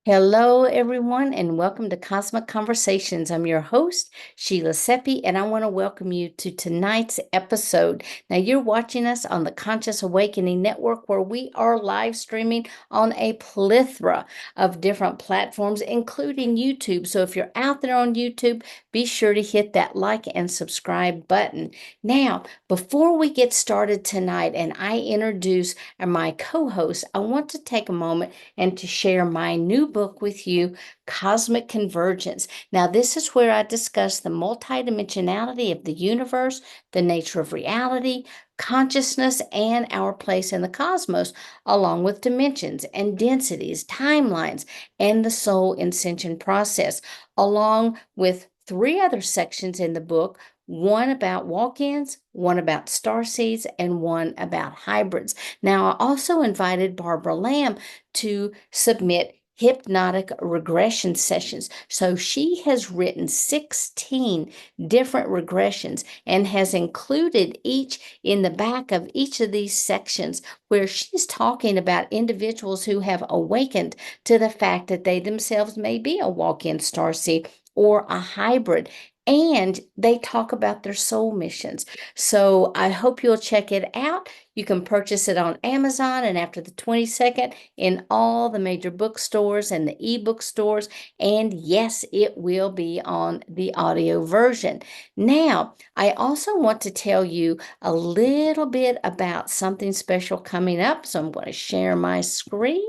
Hello, everyone, and welcome to Cosmic Conversations. I'm your host, Sheila Seppi, and I want to welcome you to tonight's episode. Now, you're watching us on the Conscious Awakening Network, where we are live streaming on a plethora of different platforms, including YouTube. So, if you're out there on YouTube, be sure to hit that like and subscribe button. Now, before we get started tonight and I introduce my co host, I want to take a moment and to share my new book with you, Cosmic Convergence. Now, this is where I discuss the multidimensionality of the universe, the nature of reality, consciousness, and our place in the cosmos, along with dimensions and densities, timelines, and the soul ascension process, along with three other sections in the book. One about walk-ins, one about starseeds, and one about hybrids. Now, I also invited Barbara Lamb to submit hypnotic regression sessions. So she has written 16 different regressions and has included each in the back of each of these sections where she's talking about individuals who have awakened to the fact that they themselves may be a walk-in starseed or a hybrid. And they talk about their soul missions. So I hope you'll check it out. You can purchase it on Amazon and after the 22nd in all the major bookstores and the ebook stores. And yes, it will be on the audio version. Now, I also want to tell you a little bit about something special coming up. So I'm going to share my screen.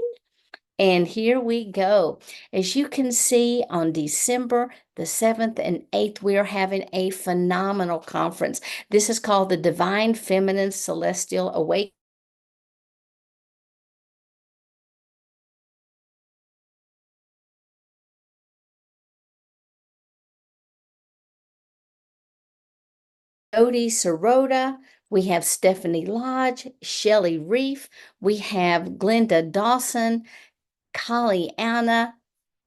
And here we go. As you can see, on December the 7th and 8th, we are having a phenomenal conference. This is called the Divine Feminine Celestial Awakening. Jody Sirota, we have Stephanie Lodge, Shelley Reef, we have Glenda Dawson, Kali Anna,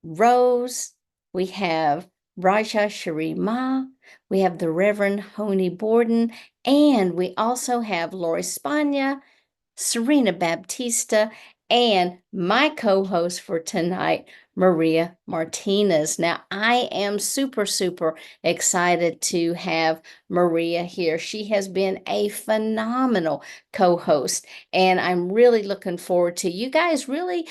Rose, we have Raja Sharima, we have the Reverend Honey Borden, and we also have Lori Spagna, Serena Baptista, and my co host for tonight, Maria Martinez. Now, I am super excited to have Maria here. She has been a phenomenal co host, and I'm really looking forward to you guys really,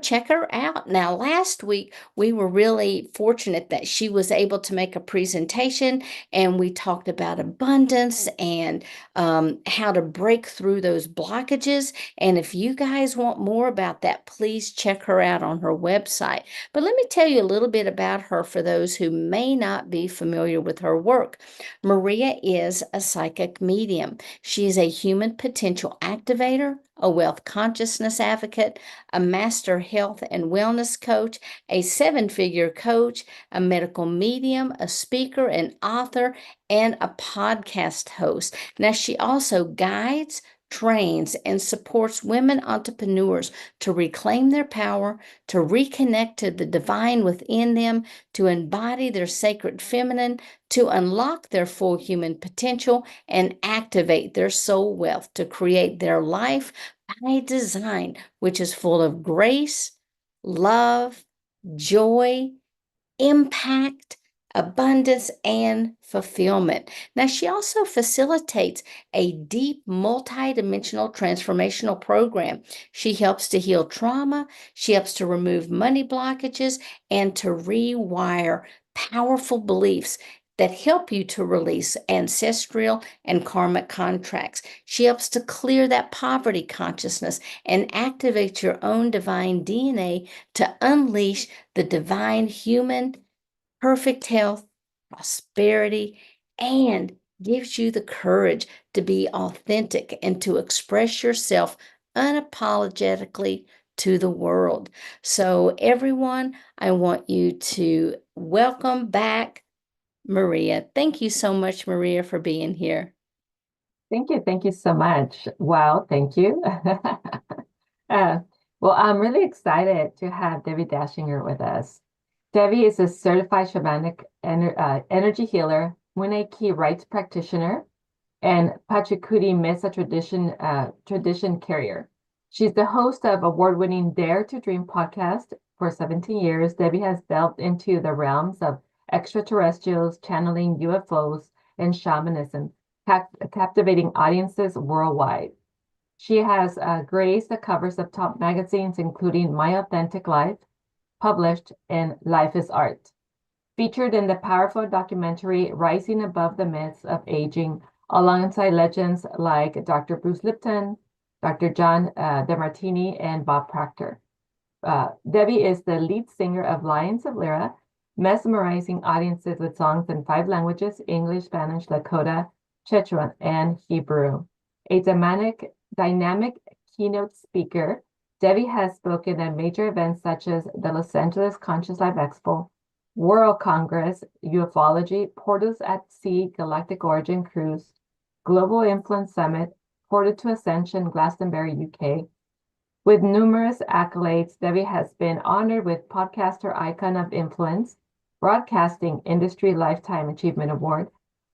check her out. Now, last week, we were really fortunate that she was able to make a presentation, and we talked about abundance and how to break through those blockages. And if you guys want more about that, please check her out on her website. But let me tell you a little bit about her for those who may not be familiar with her work. Maria is a psychic medium. She is a human potential activator, a wealth consciousness advocate, a master health and wellness coach, a seven-figure coach, a medical medium, a speaker, an author, and a podcast host. Now, she also guides, trains, and supports women entrepreneurs to reclaim their power, to reconnect to the divine within them, to embody their sacred feminine, to unlock their full human potential, and activate their soul wealth to create their life by design, which is full of grace, love, joy, impact, abundance, and fulfillment. Now, she also facilitates a deep, multi-dimensional transformational program. She helps to heal trauma, she helps to remove money blockages, and to rewire powerful beliefs that help you to release ancestral and karmic contracts. She helps to clear that poverty consciousness and activate your own divine DNA to unleash the divine human, perfect health, prosperity, and gives you the courage to be authentic and to express yourself unapologetically to the world. So, everyone, I want you to welcome back Maria. Thank you so much, Maria, for being here. Thank you. Thank you so much. Wow, thank you. Uh, well, I'm really excited to have Debbie Dachinger with us. Debbie is a certified shamanic energy healer, Key rights practitioner, and Pachacudi Mesa tradition carrier. She's the host of award-winning Dare to Dream podcast For 17 years, Debbie has delved into the realms of extraterrestrials, channeling UFOs, and shamanism, captivating audiences worldwide. She has graced the covers of top magazines, including My Authentic Life, published in Life is Art. Featured in the powerful documentary Rising Above the Myths of Aging, alongside legends like Dr. Bruce Lipton, Dr. John DeMartini, and Bob Proctor. Debbie is the lead singer of Lions of Lyra, mesmerizing audiences with songs in 5 languages: English, Spanish, Lakota, Quechua, and Hebrew. A dynamic keynote speaker, Debbie has spoken at major events such as the Los Angeles Conscious Life Expo, World Congress, Ufology, Portals at Sea, Galactic Origin Cruise, Global Influence Summit, Portal to Ascension, Glastonbury, UK. With numerous accolades, Debbie has been honored with Podcaster Icon of Influence, Broadcasting Industry Lifetime Achievement Award,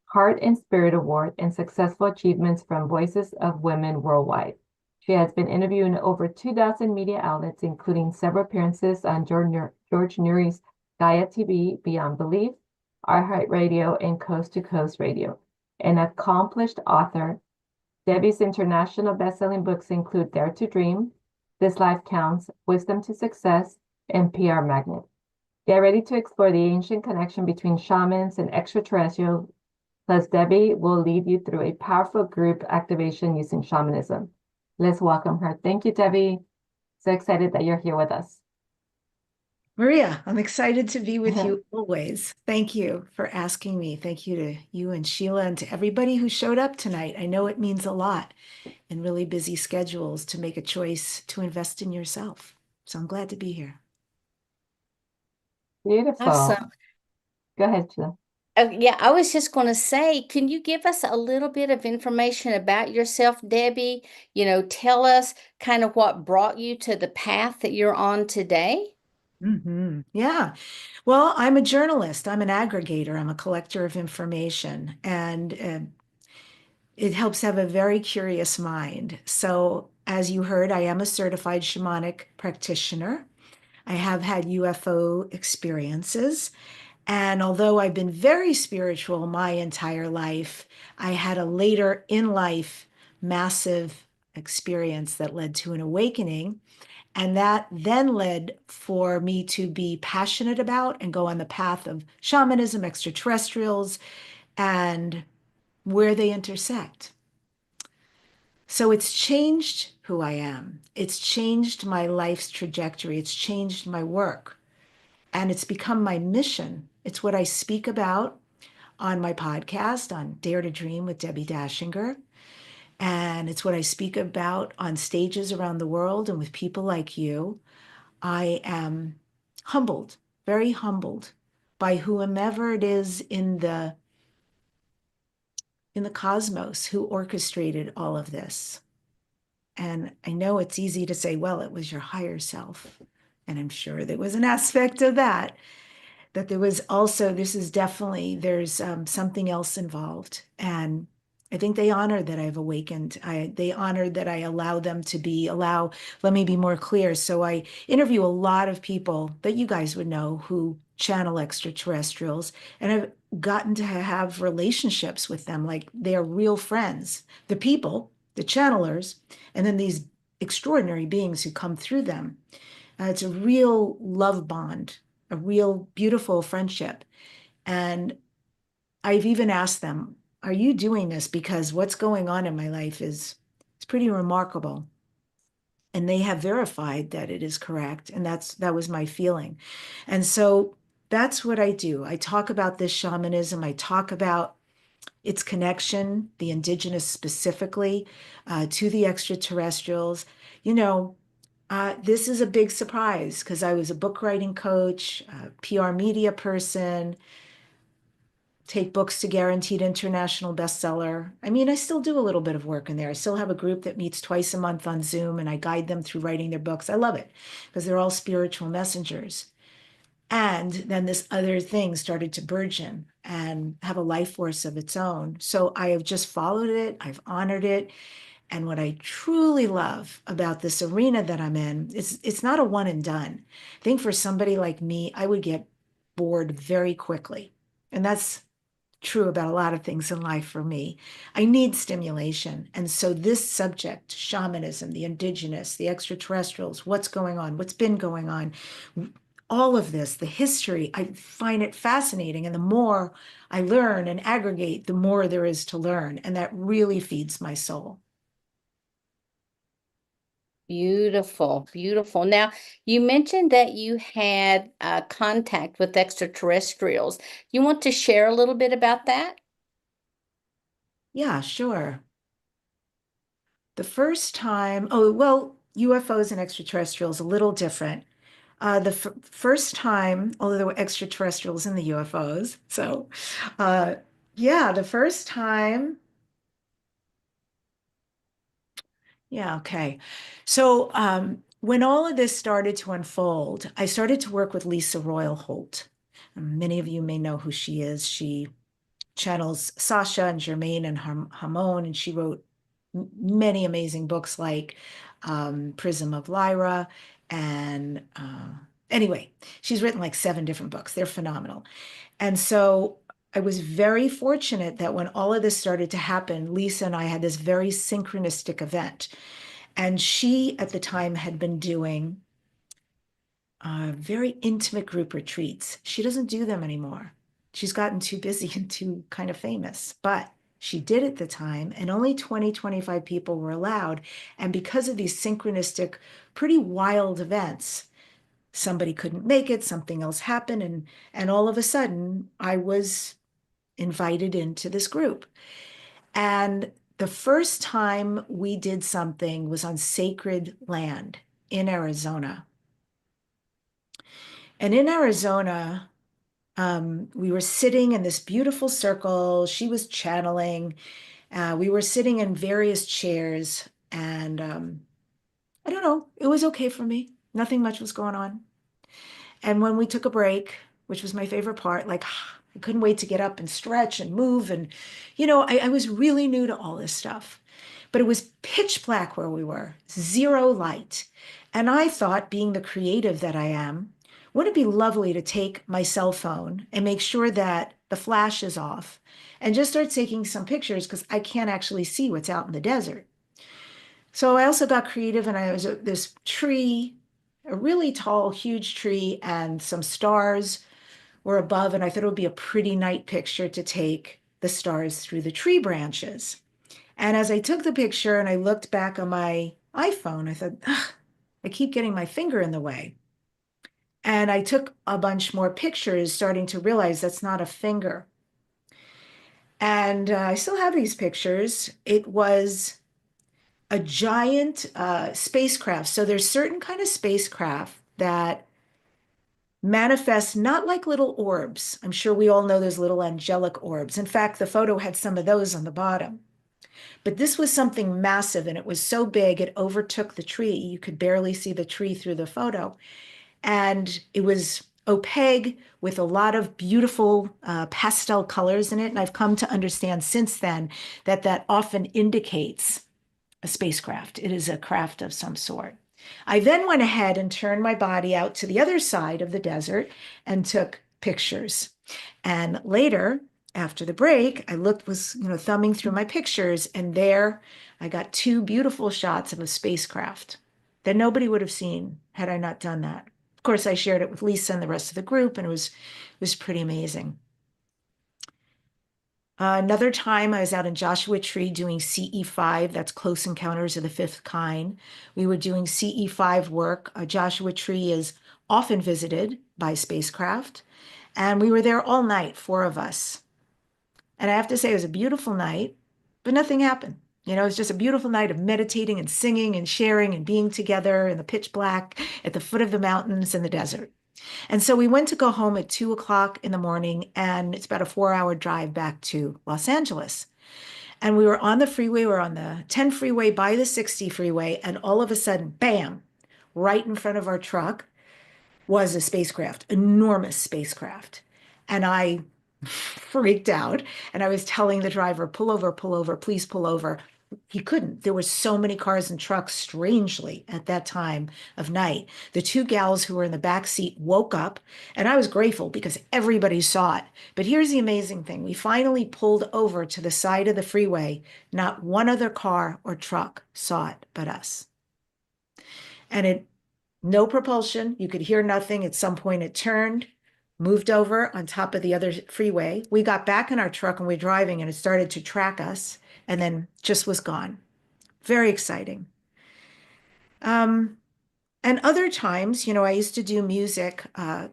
Heart and Spirit Award, and successful achievements from Voices of Women Worldwide. She has been interviewed in over 2,000 media outlets, including several appearances on George Nuri's Gaia TV, Beyond Belief, iHeartRadio, and Coast to Coast Radio. An accomplished author, Debbie's international best-selling books include Dare to Dream, This Life Counts, Wisdom to Success, and PR Magnet. Get ready to explore the ancient connection between shamans and extraterrestrials, plus Debbie will lead you through a powerful group activation using shamanism. Let's welcome her. Thank you, Debbie. So excited that you're here with us. Maria, I'm excited to be with you always. Thank you for asking me. Thank you to you and Sheila and to everybody who showed up tonight. I know it means a lot in really busy schedules to make a choice to invest in yourself. So I'm glad to be here. Beautiful. Awesome. Go ahead, Sheila. Yeah, I was just going to say, can you give us a little bit of information about yourself, Debbie? Tell us kind of what brought you to the path that you're on today. Yeah. Well, I'm a journalist. I'm an aggregator. I'm a collector of information, and it helps have a very curious mind. So, as you heard, I am a certified shamanic practitioner. I have had UFO experiences. And although I've been very spiritual my entire life, I had a later in life massive experience that led to an awakening. And that then led for me to be passionate about and go on the path of shamanism, extraterrestrials, and where they intersect. So it's changed who I am. It's changed my life's trajectory. It's changed my work. And it's become my mission. It's what I speak about on my podcast, on Dare to Dream with Debbie Dachinger. And it's what I speak about on stages around the world and with people like you. I am humbled, very humbled by whomever it is in the cosmos who orchestrated all of this. And I know it's easy to say, well, it was your higher self. And I'm sure there was an aspect of that there was also, this is definitely, there's something else involved. And I think they honor that I've awakened. They honor that I allow them to let me be more clear. So I interview a lot of people that you guys would know who channel extraterrestrials, and I've gotten to have relationships with them. Like they are real friends, the people, the channelers, and then these extraordinary beings who come through them. It's a real love bond, a real beautiful friendship. And I've even asked them, are you doing this because what's going on in my life it's pretty remarkable. And they have verified that it is correct. And that was my feeling. And so that's what I do. I talk about this shamanism. I talk about its connection, the indigenous specifically, to the extraterrestrials. This is a big surprise because I was a book writing coach, a PR media person, take books to guaranteed international bestseller. I mean, I still do a little bit of work in there. I still have a group that meets twice a month on Zoom and I guide them through writing their books. I love it because they're all spiritual messengers. And then this other thing started to burgeon and have a life force of its own. So I have just followed it. I've honored it. And what I truly love about this arena that I'm in is it's not a one and done. I think for somebody like me, I would get bored very quickly. And that's true about a lot of things in life for me. I need stimulation. And so this subject, shamanism, the indigenous, the extraterrestrials, what's going on, what's been going on, all of this, the history, I find it fascinating. And the more I learn and aggregate, the more there is to learn. And that really feeds my soul. Beautiful, beautiful. Now, you mentioned that you had contact with extraterrestrials. You want to share a little bit about that? Yeah, sure. The first time, oh, well, UFOs and extraterrestrials, a little different. The first time, although there were extraterrestrials in the UFOs. So, uh, yeah, the first time, yeah, okay. So, when all of this started to unfold, I started to work with Lisa Royal Holt. Many of you may know who she is. She channels Sasha and Germaine and Hamon, and she wrote many amazing books like Prism of Lyra. And anyway, she's written like 7 different books. They're phenomenal. And so I was very fortunate that when all of this started to happen, Lisa and I had this very synchronistic event. And she, at the time, had been doing very intimate group retreats. She doesn't do them anymore. She's gotten too busy and too kind of famous, but she did at the time, and only 20, 25 people were allowed. And because of these synchronistic, pretty wild events, somebody couldn't make it, something else happened, and all of a sudden I was invited into this group. And the first time we did something was on sacred land in Arizona. And in Arizona, we were sitting in this beautiful circle. She was channeling. We were sitting in various chairs, and I don't know, it was okay for me. Nothing much was going on. And when we took a break, which was my favorite part, like I couldn't wait to get up and stretch and move. And, I was really new to all this stuff, but it was pitch black where we were, zero light. And I thought, being the creative that I am, wouldn't it be lovely to take my cell phone and make sure that the flash is off and just start taking some pictures because I can't actually see what's out in the desert. So I also got creative, and I was this tree, a really tall, huge tree, and some stars were above, and I thought it would be a pretty night picture to take the stars through the tree branches. And as I took the picture and I looked back on my iPhone, I thought, I keep getting my finger in the way. And I took a bunch more pictures, starting to realize that's not a finger. And I still have these pictures. It was a giant spacecraft. So there's certain kind of spacecraft that manifest not like little orbs. I'm sure we all know those little angelic orbs. In fact, the photo had some of those on the bottom. But this was something massive, and it was so big it overtook the tree. You could barely see the tree through the photo. And it was opaque with a lot of beautiful pastel colors in it. And I've come to understand since then that that often indicates a spacecraft. It is a craft of some sort. I then went ahead and turned my body out to the other side of the desert and took pictures. And later, after the break, I was thumbing through my pictures, and there I got 2 beautiful shots of a spacecraft that nobody would have seen had I not done that. Of course, I shared it with Lisa and the rest of the group, and it was pretty amazing. Another time I was out in Joshua Tree doing CE5, that's Close Encounters of the Fifth Kind. We were doing CE5 work. Joshua Tree is often visited by spacecraft. And we were there all night, 4 of us. And I have to say, it was a beautiful night, but nothing happened. It was just a beautiful night of meditating and singing and sharing and being together in the pitch black at the foot of the mountains in the desert. And so we went to go home at 2 o'clock in the morning, and it's about a 4-hour drive back to Los Angeles. And we were on the freeway, we were on the 10 freeway by the 60 freeway, and all of a sudden, bam, right in front of our truck was a spacecraft, enormous spacecraft. And I freaked out, and I was telling the driver, pull over, please pull over. he couldn't. There were so many cars and trucks, strangely, at that time of night. The two gals who were in the back seat woke up, and I was grateful because everybody saw it. But here's the amazing thing. We finally pulled over to the side of the freeway. Not one other car or truck saw it but us. And it, no propulsion. You could hear nothing. At some point it turned, moved over on top of the other freeway. We got back in our truck and we're driving, and it started to track us and then just was gone. Very exciting. And other times, you know, I used to do music. I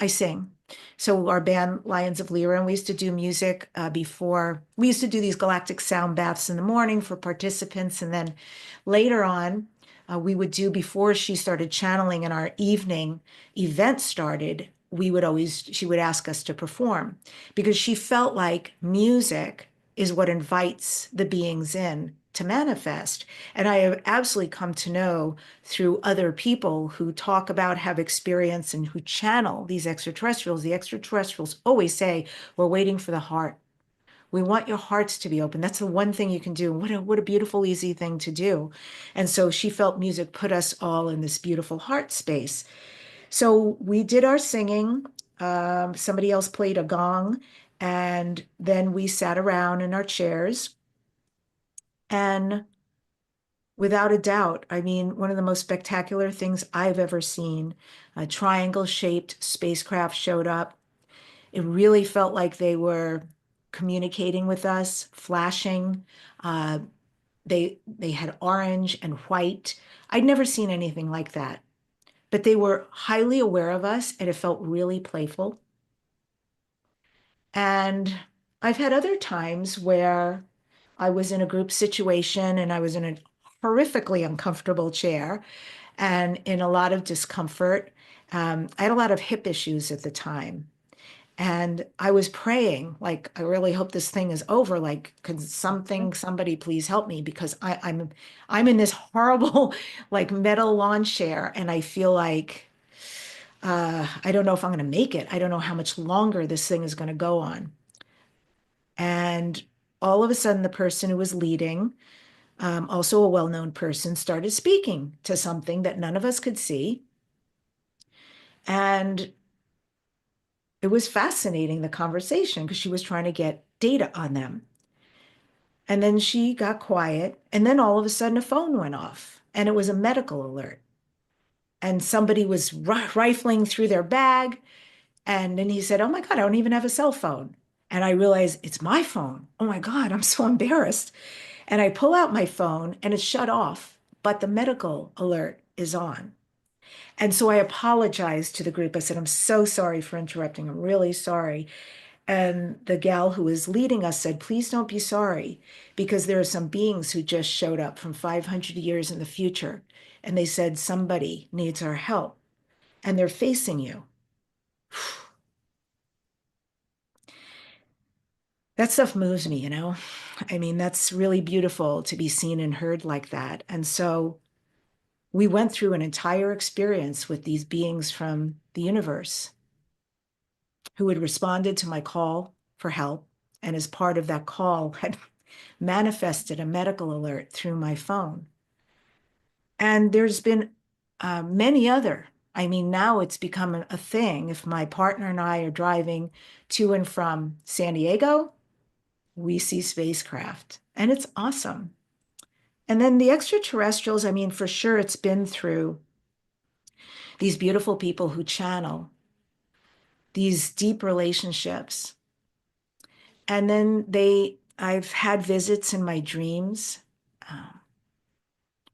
sing. So our band, Lions of Lyra, and we used to do music before. We used to do these galactic sound baths in the morning for participants. And then later on, we would do, before she started channeling and our evening event started, she would ask us to perform because she felt like music is what invites the beings in to manifest. And I have absolutely come to know through other people who talk about, have experience, and who channel these extraterrestrials. The extraterrestrials always say, we're waiting for the heart. We want your hearts to be open. That's the one thing you can do. What a beautiful, easy thing to do. And so she felt music put us all in this beautiful heart space. So we did our singing. Somebody else played a gong, and then we sat around in our chairs. And without a doubt, I mean, one of the most spectacular things I've ever seen, a triangle-shaped spacecraft showed up. It really felt like they were communicating with us, flashing. They had orange and white. I'd never seen anything like that. But they were highly aware of us, and it felt really playful. And I've had other times where I was in a group situation and I was in a horrifically uncomfortable chair and in a lot of discomfort. I had a lot of hip issues at the time. And I was praying, like, I really hope this thing is over. Like, could somebody please help me? Because I'm in this horrible, like, metal lawn chair, and I feel like I don't know if I'm going to make it. I don't know how much longer this thing is going to go on. And all of a sudden, the person who was leading, also a well-known person, started speaking to something that none of us could see. And it was fascinating, the conversation, because she was trying to get data on them. And then she got quiet, and then all of a sudden a phone went off, and it was a medical alert. And somebody was rifling through their bag, and then he said, "Oh my God, I don't even have a cell phone." And I realized it's my phone. Oh my God, I'm so embarrassed. And I pull out my phone and it's shut off, but the medical alert is on. And so I apologized to the group. I said, "I'm so sorry for interrupting. I'm really sorry." And the gal who was leading us said, "Please don't be sorry, because there are some beings who just showed up from 500 years in the future. And they said, somebody needs our help, and they're facing you." That stuff moves me, you know? I mean, that's really beautiful to be seen and heard like that. And so we went through an entire experience with these beings from the universe who had responded to my call for help. And as part of that call, had manifested a medical alert through my phone. And there's been many other. I mean, now it's become a thing. If my partner and I are driving to and from San Diego, we see spacecraft, and it's awesome. And then the extraterrestrials, I mean, for sure, it's been through these beautiful people who channel these deep relationships. And then I've had visits in my dreams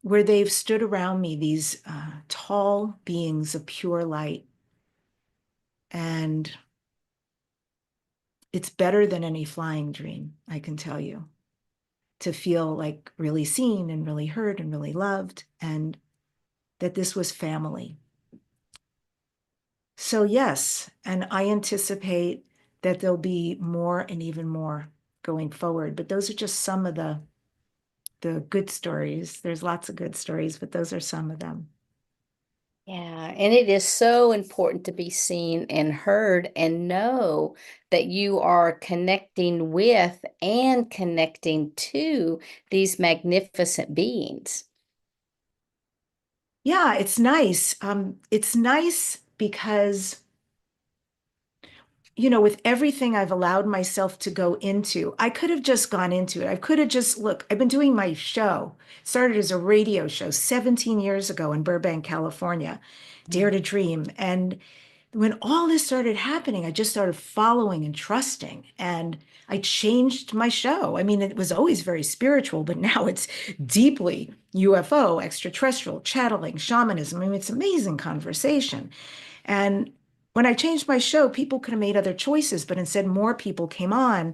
where they've stood around me, these tall beings of pure light. And it's better than any flying dream, I can tell you, to feel like really seen and really heard and really loved, and that this was family. So yes, and I anticipate that there'll be more and even more going forward. But those are just some of the good stories. There's lots of good stories, but those are some of them. Yeah, and it is so important to be seen and heard and know that you are connecting with and connecting to these magnificent beings. Yeah, it's nice. It's nice because, with everything I've allowed myself to go into, I could have just gone into it. I could have just, look, I've been doing my show, started as a radio show 17 years ago in Burbank, California, Dare Mm. to Dream. And when all this started happening, I just started following and trusting. And I changed my show. I mean, it was always very spiritual, but now it's deeply UFO, extraterrestrial, channeling, shamanism. I mean, it's amazing conversation. And when I changed my show, people could have made other choices, but instead more people came on.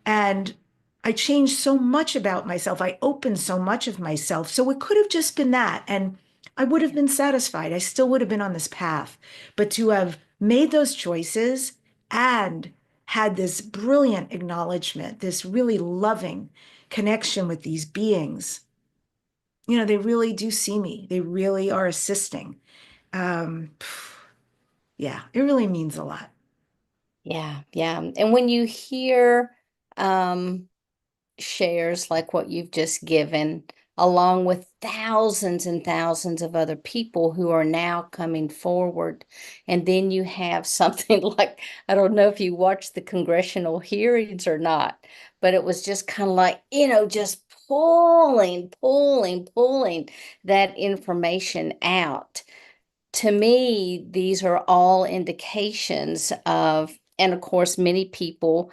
And I changed so much about myself. I opened so much of myself. So it could have just been that. And I would have been satisfied. I still would have been on this path. But to have made those choices and had this brilliant acknowledgement, this really loving connection with these beings, they really do see me. They really are assisting. Um, yeah, it really means a lot. Yeah, yeah. And when you hear um shares like what you've just given, along with thousands and thousands of other people who are now coming forward. And then you have something like, I don't know if you watched the congressional hearings or not, but it was just kind of like, just pulling that information out. To me, these are all indications of, and of course, many people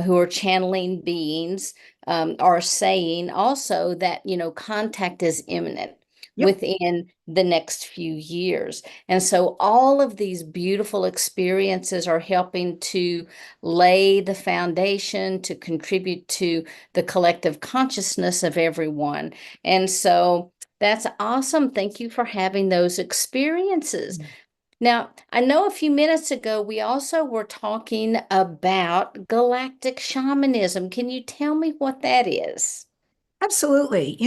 who are channeling beings are saying also that, contact is imminent Yep. within the next few years. And so all of these beautiful experiences are helping to lay the foundation to contribute to the collective consciousness of everyone. And so that's awesome. Thank you for having those experiences. Now, I know a few minutes ago we also were talking about galactic shamanism. Can you tell me what that is? Absolutely.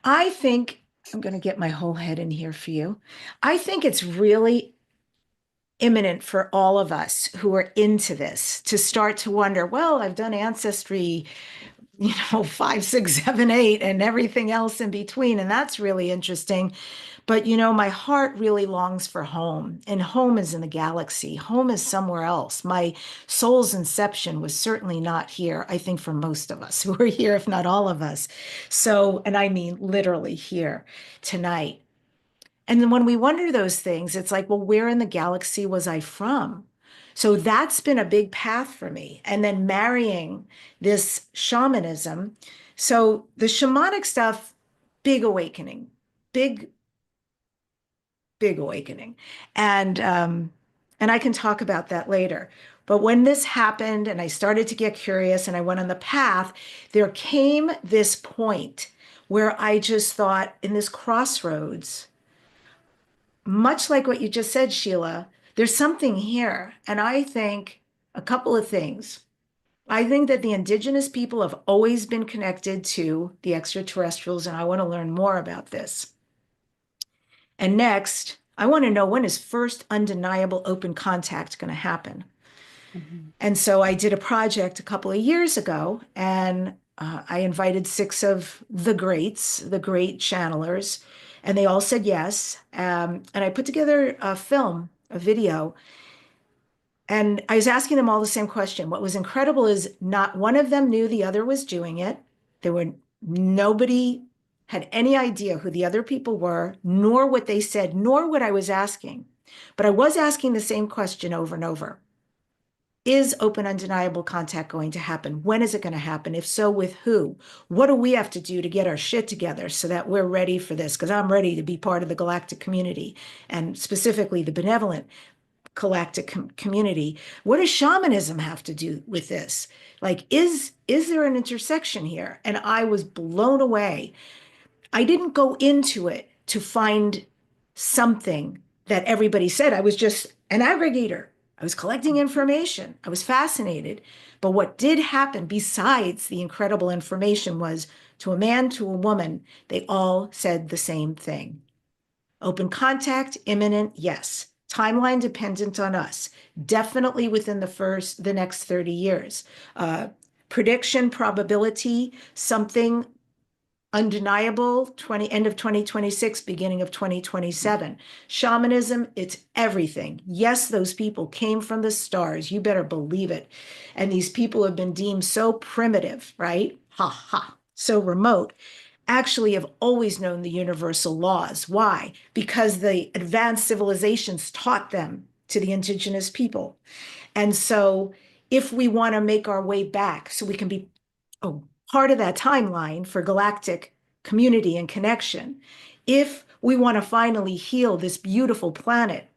I think I'm going to get my whole head in here for you. I think it's really imminent for all of us who are into this to start to wonder, well, I've done ancestry, 5, 6, 7, 8, and everything else in between. And that's really interesting. But my heart really longs for home, and home is in the galaxy. Home is somewhere else. My soul's inception was certainly not here, I think, for most of us who are here, if not all of us. So, and I mean literally here tonight. And then when we wonder those things, it's like, well, where in the galaxy was I from? So that's been a big path for me. And then marrying this shamanism. So the shamanic stuff, big awakening, big big awakening. And I can talk about that later. But when this happened and I started to get curious and I went on the path, there came this point where I just thought in this crossroads, much like what you just said, Sheila, there's something here. And I think a couple of things. I think that the indigenous people have always been connected to the extraterrestrials, and I want to learn more about this. And next, I want to know, when is first undeniable open contact going to happen? Mhm. And so I did a project a couple of years ago, and I invited 6 of the greats, the great channelers, and they all said yes. And I put together a film, a video, and I was asking them all the same question. What was incredible is not one of them knew the other was doing it. There were nobody had any idea who the other people were, nor what they said, nor what I was asking. But I was asking the same question over and over. Is open, undeniable contact going to happen? When is it going to happen? If so, with who? What do we have to do to get our shit together so that we're ready for this? Because I'm ready to be part of the galactic community, and specifically the benevolent galactic community. What does shamanism have to do with this? Like, is there an intersection here? And I was blown away. I didn't go into it to find something that everybody said. I was just an aggregator. I was collecting information. I was fascinated. But what did happen besides the incredible information was, to a man, to a woman, they all said the same thing. Open contact, imminent, yes. Timeline dependent on us, definitely within the next 30 years. Prediction, probability, something undeniable, end of 2026, beginning of 2027. Shamanism, it's everything. Yes, those people came from the stars. You better believe it. And these people have been deemed so primitive, right? Ha ha, so remote, actually have always known the universal laws. Why? Because the advanced civilizations taught them to the indigenous people. And so if we want to make our way back so we can be part of that timeline for galactic community and connection, if we want to finally heal this beautiful planet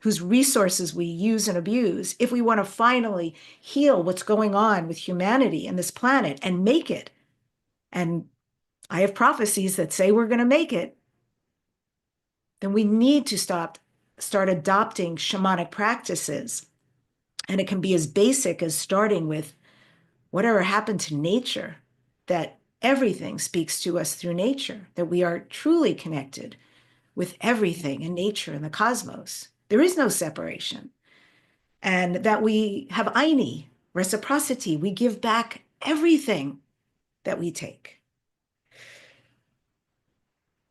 whose resources we use and abuse, if we want to finally heal what's going on with humanity and this planet and make it, and I have prophecies that say we're going to make it, then we need to start adopting shamanic practices. And it can be as basic as starting with whatever happened to nature, that everything speaks to us through nature, that we are truly connected with everything in nature and the cosmos. There is no separation. And that we have Aini, reciprocity. We give back everything that we take.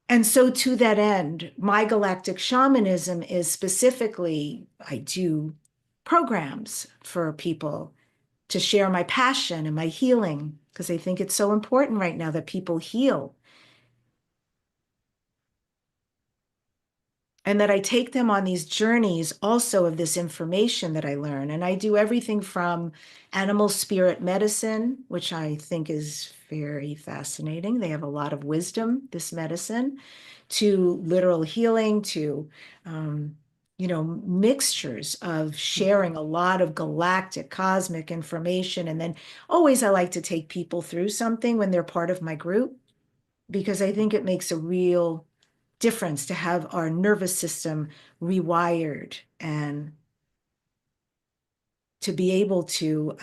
And so to that end, my galactic shamanism is specifically, I do programs for people to share my passion and my healing, because I think it's so important right now that people heal. And that I take them on these journeys also of this information that I learn. And I do everything from animal spirit medicine, which I think is very fascinating. They have a lot of wisdom, this medicine, to literal healing, to mixtures of sharing a lot of galactic cosmic information. And then always I like to take people through something when they're part of my group, because I think it makes a real difference to have our nervous system rewired and to be able to,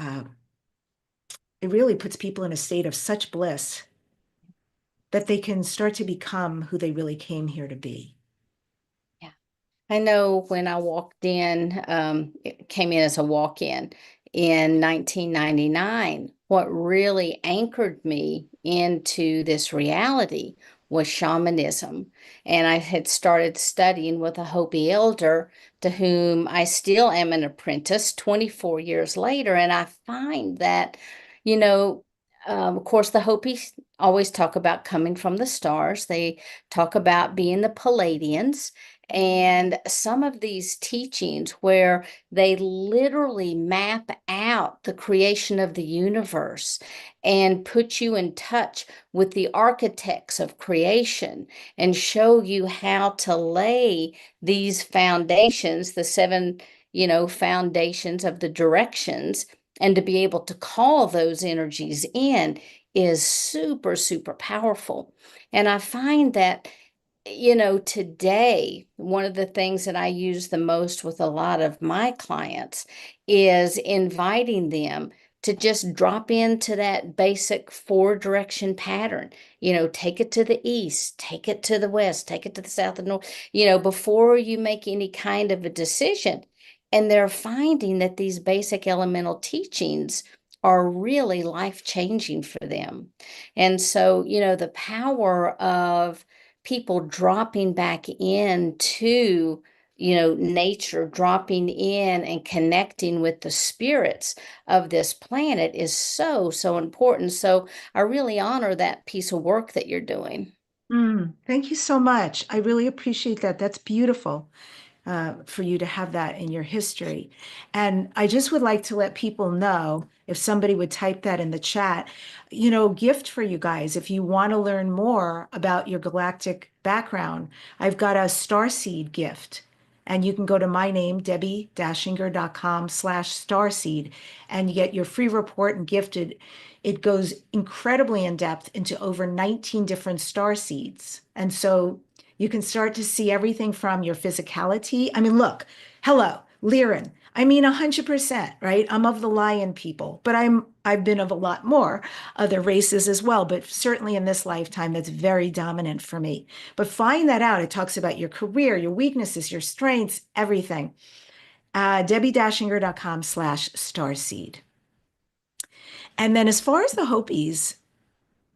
it really puts people in a state of such bliss that they can start to become who they really came here to be. I know when I walked in, it came in as a walk-in in 1999, what really anchored me into this reality was shamanism. And I had started studying with a Hopi elder to whom I still am an apprentice 24 years later. And I find that, of course, the Hopis always talk about coming from the stars. They talk about being the Palladians. And some of these teachings where they literally map out the creation of the universe and put you in touch with the architects of creation and show you how to lay these foundations, the seven, foundations of the directions, and to be able to call those energies in is super, super powerful. And I find that today, one of the things that I use the most with a lot of my clients is inviting them to just drop into that basic 4-direction pattern. Take it to the east, take it to the west, take it to the south and north, before you make any kind of a decision. And they're finding that these basic elemental teachings are really life-changing for them. And so, the power of people dropping back into, nature, dropping in and connecting with the spirits of this planet is so, so important. So I really honor that piece of work that you're doing. Thank you so much. I really appreciate that. That's beautiful. For you to have that in your history. And I just would like to let people know, if somebody would type that in the chat, gift for you guys. If you want to learn more about your galactic background, I've got a starseed gift. And you can go to my name, debbidachinger.com/starseed, and you get your free report and gifted. It goes incredibly in depth into over 19 different star seeds. And so you can start to see everything from your physicality. I mean, look, hello, Liren. I mean, 100%, right? I'm of the lion people, but I've been of a lot more other races as well, but certainly in this lifetime, that's very dominant for me. But find that out. It talks about your career, your weaknesses, your strengths, everything. DebbiDachinger.com/starseed. And then as far as the Hopis,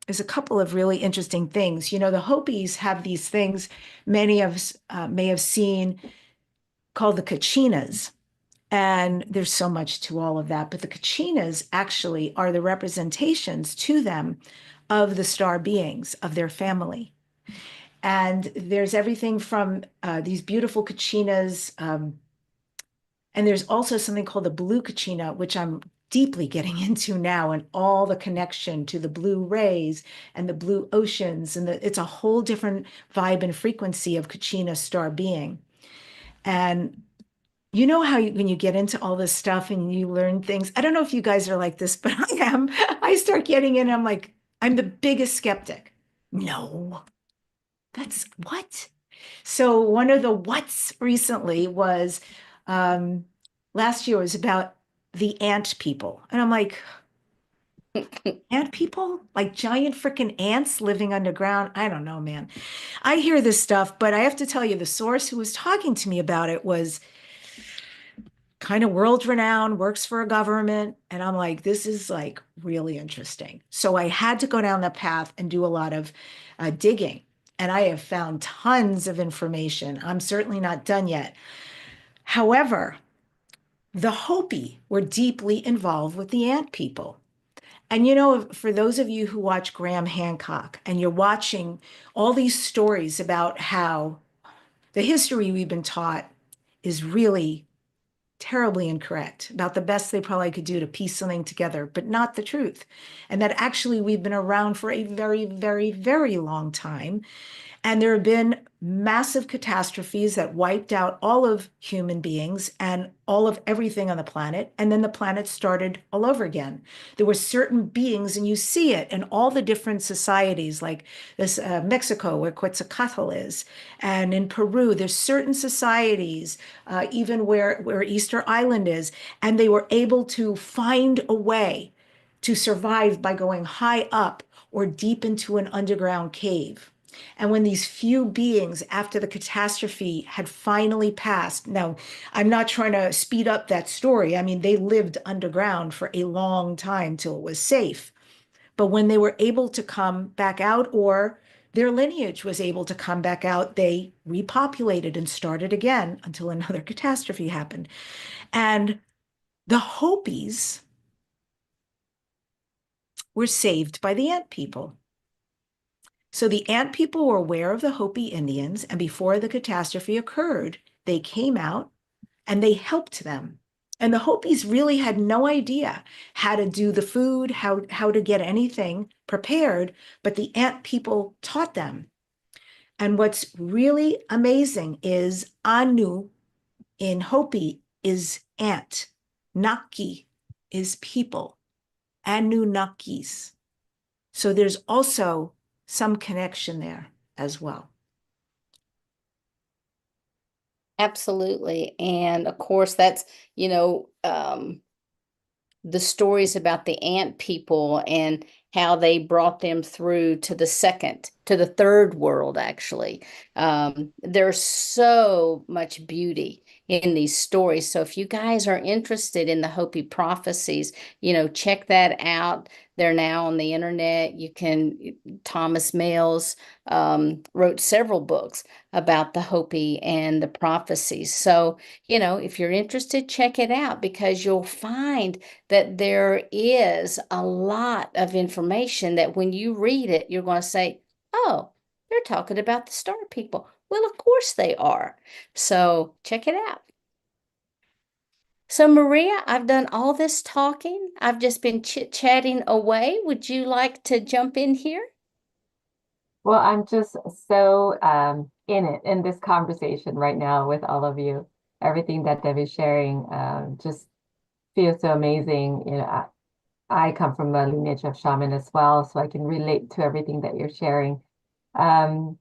there's a couple of really interesting things. You know, the Hopis have these things many of us may have seen called the Kachinas. And there's so much to all of that. But the Kachinas actually are the representations to them of the star beings of their family. And there's everything from these beautiful Kachinas. And there's also something called the blue Kachina, which I'm deeply getting into now, and all the connection to the blue rays and the blue oceans. And it's a whole different vibe and frequency of Kachina star being. And you know how when you get into all this stuff and you learn things, I don't know if you guys are like this, but I am. I start getting in, I'm like, I'm the biggest skeptic. No, that's what? So one of the what's recently was last year was about the ant people. And I'm like, ant people? Like giant freaking ants living underground? I don't know, man. I hear this stuff, but I have to tell you, the source who was talking to me about it was kind of world renowned, works for a government. And I'm like, this is like really interesting. So I had to go down that path and do a lot of digging. And I have found tons of information. I'm certainly not done yet. However, the Hopi were deeply involved with the ant people. And you know, for those of you who watch Graham Hancock and you're watching all these stories about how the history we've been taught is really terribly incorrect, about the best they probably could do to piece something together, but not the truth. And that actually we've been around for a very, very, very long time. And there have been massive catastrophes that wiped out all of human beings and all of everything on the planet. And then the planet started all over again. There were certain beings, and you see it in all the different societies, like this Mexico, where Quetzalcoatl is, and in Peru, there's certain societies, even where Easter Island is, and they were able to find a way to survive by going high up or deep into an underground cave. And when these few beings, after the catastrophe had finally passed, now I'm not trying to speed up that story. I mean, they lived underground for a long time till it was safe. But when they were able to come back out, or their lineage was able to come back out, they repopulated and started again until another catastrophe happened. And the Hopis were saved by the ant people. So the ant people were aware of the Hopi Indians, and before the catastrophe occurred, they came out and they helped them. And the Hopis really had no idea how to do the food, how to get anything prepared, but the ant people taught them. And what's really amazing is Anu in Hopi is ant. Naki is people. Anunnakis. So there's also some connection there as well. Absolutely. And of course, that's, the stories about the ant people and how they brought them through to the third world, actually. There's so much beauty in these stories. So if you guys are interested in the Hopi prophecies, check that out. They're now on the internet. Thomas Males wrote several books about the Hopi and the prophecies. So, if you're interested, check it out, because you'll find that there is a lot of information that when you read it, you're going to say, oh, they're talking about the star people. Well, of course they are. So check it out. So Maria, I've done all this talking. I've just been chit-chatting away. Would you like to jump in here? Well, I'm just so in this conversation right now with all of you. Everything that Debbi's sharing just feels so amazing. I come from a lineage of shaman as well, so I can relate to everything that you're sharing. Yeah,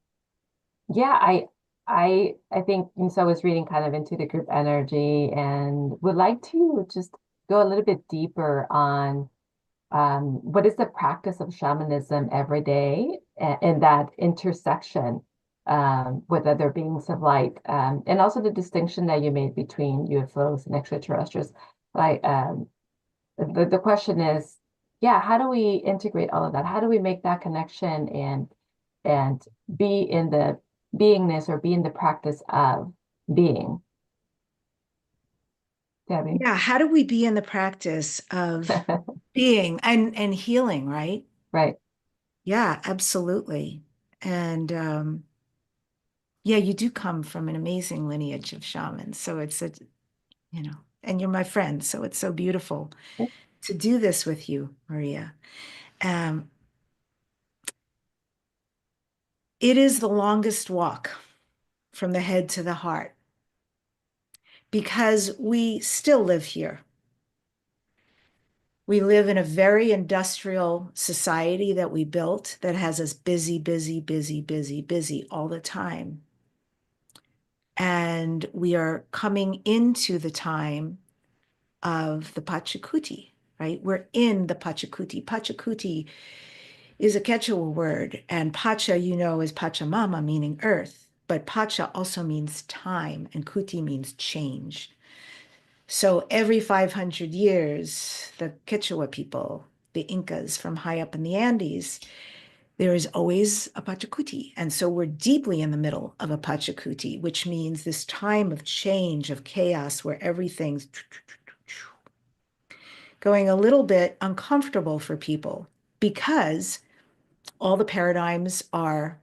I think, and so I was reading kind of into the group energy and would like to just go a little bit deeper on what is the practice of shamanism every day and that intersection with other beings of light, and also the distinction that you made between UFOs and extraterrestrials. Like the question is, yeah, how do we integrate all of that? How do we make that connection and be in the beingness or be in the practice of being? Debbie. Yeah, how do we be in the practice of being and healing, right? Right. Yeah, absolutely. And yeah, you do come from an amazing lineage of shamans. So it's a, and you're my friend, so it's so beautiful to do this with you, Maria. Um, it is the longest walk from the head to the heart because we still live here. We live in a very industrial society that we built that has us busy, busy, busy, busy, busy all the time. And we are coming into the time of the Pachacuti, right? We're in the Pachacuti. Pachacuti is a Quechua word, and Pacha, is Pachamama, meaning earth, but Pacha also means time, and Kuti means change. So every 500 years, the Quechua people, the Incas from high up in the Andes, there is always a Pachacuti. And so we're deeply in the middle of a Pachacuti, which means this time of change, of chaos, where everything's going a little bit uncomfortable for people because all the paradigms are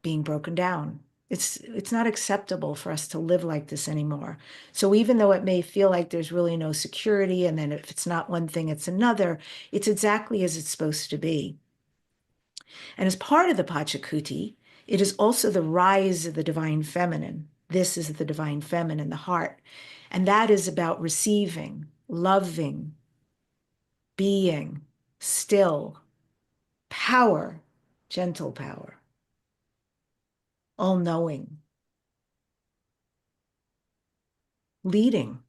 being broken down. It's not acceptable for us to live like this anymore. So even though it may feel like there's really no security, and then if it's not one thing, it's another, it's exactly as it's supposed to be. And as part of the Pachacuti, it is also the rise of the divine feminine. This is the divine feminine, the heart. And that is about receiving, loving, being, still, power, gentle power, all knowing, leading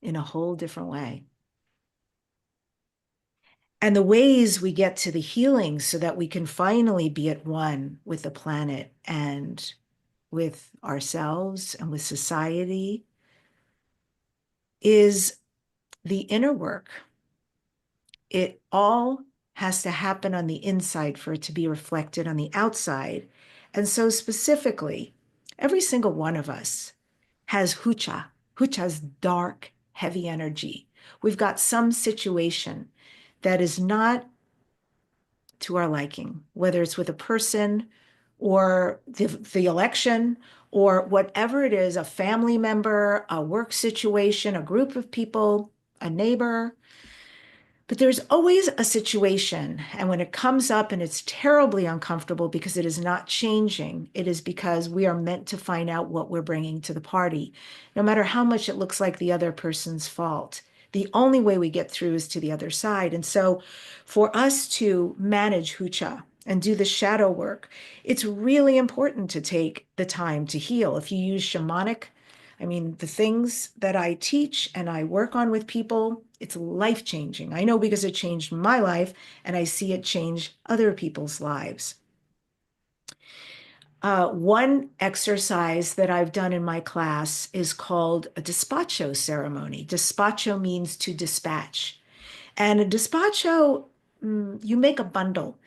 in a whole different way. And the ways we get to the healing so that we can finally be at one with the planet and with ourselves and with society is the inner work. It all has to happen on the inside for it to be reflected on the outside. And so specifically, every single one of us has hucha. Hucha's dark, heavy energy. We've got some situation that is not to our liking, whether it's with a person or the election or whatever it is, a family member, a work situation, a group of people, a neighbor. But there's always a situation. And when it comes up and it's terribly uncomfortable because it is not changing, it is because we are meant to find out what we're bringing to the party, no matter how much it looks like the other person's fault. The only way we get through is to the other side. And so for us to manage hucha and do the shadow work, it's really important to take the time to heal. If you use shamanic, the things that I teach and I work on with people, it's life-changing. I know because it changed my life and I see it change other people's lives. One exercise that I've done in my class is called a despacho ceremony. Despacho means to dispatch. And a despacho, you make a bundle.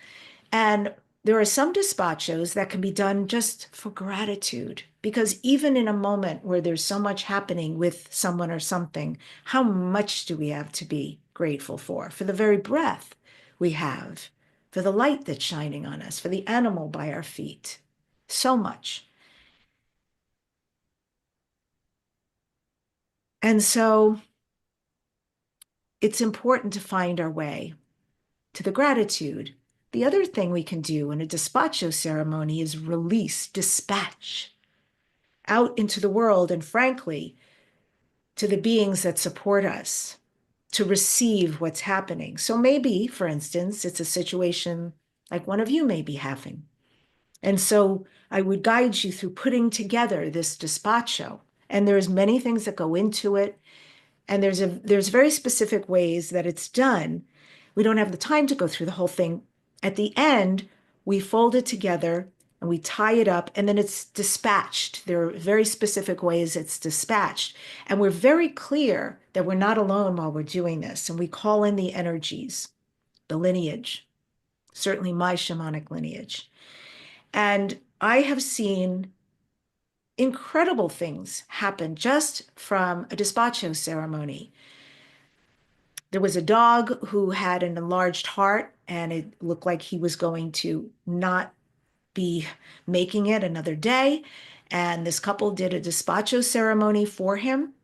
And there are some dispachos that can be done just for gratitude, because even in a moment where there's so much happening with someone or something, how much do we have to be grateful for? For the very breath we have, for the light that's shining on us, for the animal by our feet. So much. And so it's important to find our way to the gratitude. The other thing we can do in a despacho ceremony is release, dispatch out into the world and, frankly, to the beings that support us to receive what's happening. So maybe, for instance, it's a situation like one of you may be having, And so I would guide you through putting together this despacho. And there's many things that go into it. And there's very specific ways that it's done. We don't have the time to go through the whole thing. At the end, we fold it together and we tie it up, and then it's dispatched. There are very specific ways it's dispatched. And we're very clear that we're not alone while we're doing this. And we call in the energies, the lineage, certainly my shamanic lineage. And I have seen incredible things happen just from a despacho ceremony. There was a dog who had an enlarged heart, and it looked like he was going to not be making it another day. And this couple did a despacho ceremony for him,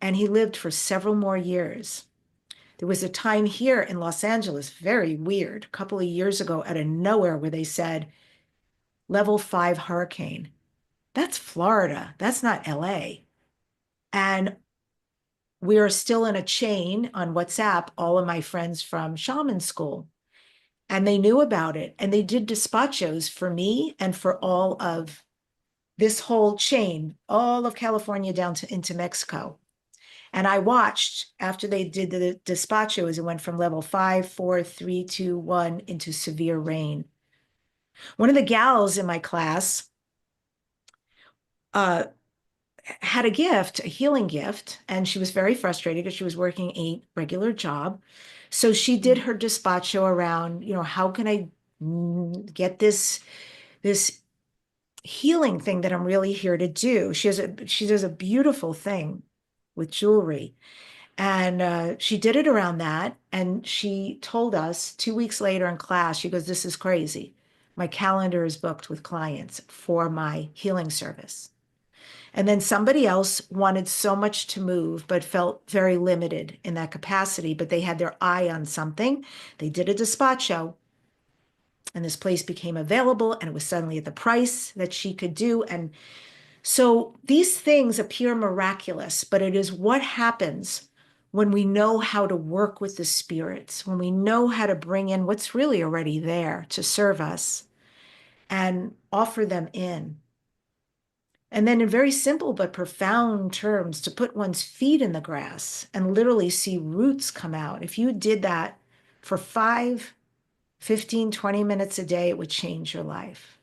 and he lived for several more years. There was a time here in Los Angeles, very weird, a couple of years ago, out of nowhere, where they said, level 5 hurricane. That's Florida. That's not LA. And we are still in a chain on WhatsApp, all of my friends from shaman school. And they knew about it. And they did despachos for me and for all of this whole chain, all of California down to into Mexico. And I watched after they did the despacho as it went from level 5, 4, 3, 2, 1 into severe rain. One of the gals in my class had a gift, a healing gift, and she was very frustrated because she was working a regular job. So she did her despacho around, how can I get this healing thing that I'm really here to do? She does a beautiful thing with jewelry. And she did it around that. And she told us 2 weeks later in class, she goes, this is crazy. My calendar is booked with clients for my healing service. And then somebody else wanted so much to move, but felt very limited in that capacity, but they had their eye on something. They did a despacho, and this place became available, and it was suddenly at the price that she could do. And so these things appear miraculous, but it is what happens when we know how to work with the spirits, when we know how to bring in what's really already there to serve us and offer them in. And then in very simple but profound terms, to put one's feet in the grass and literally see roots come out. If you did that for 5, 15, 20 minutes a day, it would change your life.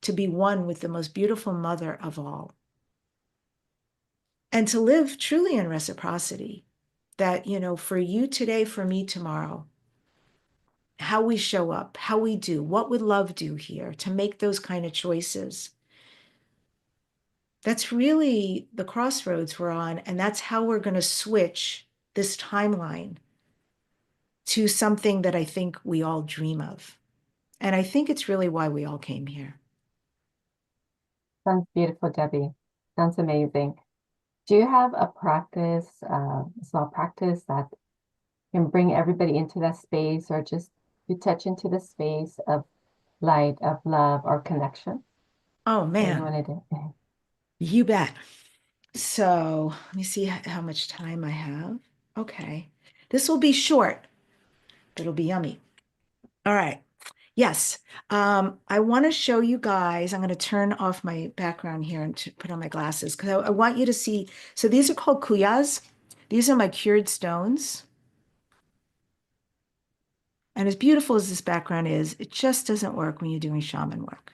To be one with the most beautiful mother of all. And to live truly in reciprocity. That, for you today, for me tomorrow. How we show up, how we do, what would love do here? To make those kind of choices. That's really the crossroads we're on, and that's how we're going to switch this timeline to something that I think we all dream of. And I think it's really why we all came here. Sounds beautiful, Debbie. Sounds amazing. Do you have a practice, small practice that can bring everybody into that space, or just to touch into the space of light, of love, or connection? Oh, That you man, want to do? you bet. So let me see how much time I have. Okay. This will be short, but it'll be yummy. All right. Yes. I want to show you guys, I'm going to turn off my background here and put on my glasses because I want you to see. So these are called kuyas. These are my cured stones. And as beautiful as this background is, it just doesn't work when you're doing shaman work.